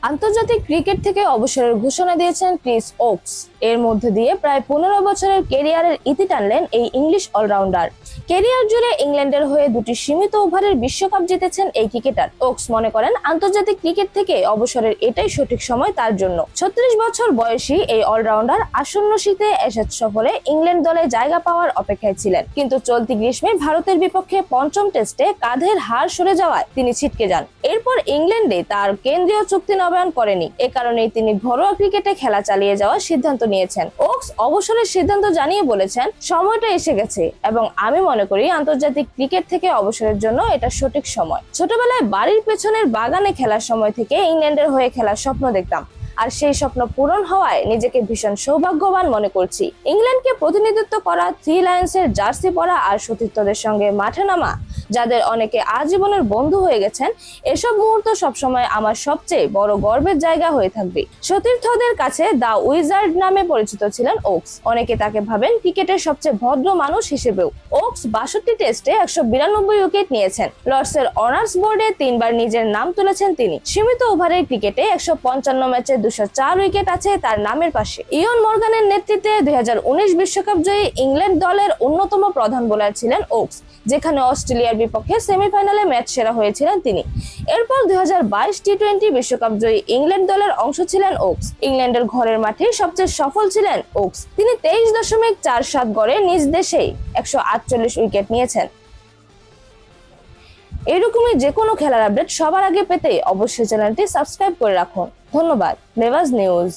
আন্তর্জাতিক ক্রিকেট থেকে অবসরের ঘোষণা দিয়েছেন ক্রিস ওকস। এর মধ্যে দিয়ে প্রায় 15 বছরের ক্যারিয়ারের ইতি টানলেন এই ইংলিশ অলরাউন্ডার। ক্যারিয়ার জুড়ে ইংল্যান্ডের হয়ে দুটি সীমিত ওভারের বিশ্বকাপ জিতেছেন এই ক্রিকেটার। ওকস মনে করেন আন্তর্জাতিক ক্রিকেট থেকে অবসরের এটাই সঠিক সময় তার জন্য। 36 বছর বয়সী এই অলরাউন্ডার আসন্ন শীতে অ্যাশেজ সফরে ইংল্যান্ড দলে জায়গা পাওয়ার অপেক্ষায় ছিলেন, কিন্তু চলতি গ্রীষ্মে ভারতের বিপক্ষে পঞ্চম টেস্টে কাঁধের হাড় সরে যাওয়ায় তিনি ছিটকে যান। এরপর ইংল্যান্ডে তার কেন্দ্রীয় চুক্তি নবায়ন করেনি। এ কারণেই তিনি ঘরোয়া ক্রিকেটে খেলা চালিয়ে যাওয়ার সিদ্ধান্ত নিয়েছেন। ওকস অবসরের সিদ্ধান্ত জানিয়ে বলেছেন, সময়টা এসে গেছে এবং আমি মনে করি আন্তর্জাতিক ক্রিকেট থেকে অবসরের জন্য এটা সঠিক সময়। ছোটবেলায় বাড়ির পেছনের বাগানে খেলার সময় থেকে ইংল্যান্ডের হয়ে খেলার স্বপ্ন দেখতাম, আর সেই স্বপ্ন পূরণ হওয়ায় নিজেকে ভীষণ সৌভাগ্যবান মনে করছি। ইংল্যান্ডকে প্রতিনিধিত্ব করা থ্রি লায়ন্সের জার্সি পরা আর সতীর্থদের সঙ্গে মাঠে নামা, যাদের অনেকে আজীবনের বন্ধু হয়ে গেছেন, এসব মুহূর্ত সবসময় আমার সবচেয়ে বড় গর্বের জায়গা হয়ে থাকবে। সতীর্থদের কাছে দ্য উইজার্ড নামে পরিচিত ছিলেন ওকস। অনেকে তাকে ভাবেন ক্রিকেটের সবচেয়ে ভদ্র মানুষ হিসেবেও। ওকস 62 টেস্টে 192 উইকেট নিয়েছেন। লর্ডসের অনার্স বোর্ডে 3 বার নিজের নাম তুলেছেন তিনি। সীমিত ওভারের ক্রিকেটে 155 ম্যাচে 204 উইকেট আছে তার নামের পাশে। ইয়ন মর্গানের নেতৃত্বে 2019 বিশ্বকাপ জয়ী ইংল্যান্ড দলের অন্যতম প্রধান বোলার ছিলেন ওকস, যেখানে অস্ট্রেলিয়ার বিপক্ষে সেমিফাইনালে ম্যাচ সেরা হয়েছিলেন তিনি। এরপর 2022 টি-20 বিশ্বকাপ জয়ী ইংল্যান্ড দলের অংশ ছিলেন ওকস। ইংল্যান্ডের ঘরের মাঠে সবচেয়ে সফল ছিলেন ওকস। তিনি 23.47 গড়ে নিজ দেশেই 148 উইকেট নিয়েছেন। এরকমই যে কোনো খেলার আপডেট সবার আগে পেতে অবশ্যই চ্যানেলটি সাবস্ক্রাইব করে রাখুন। ধন্যবাদ। লেভাস নিউজ।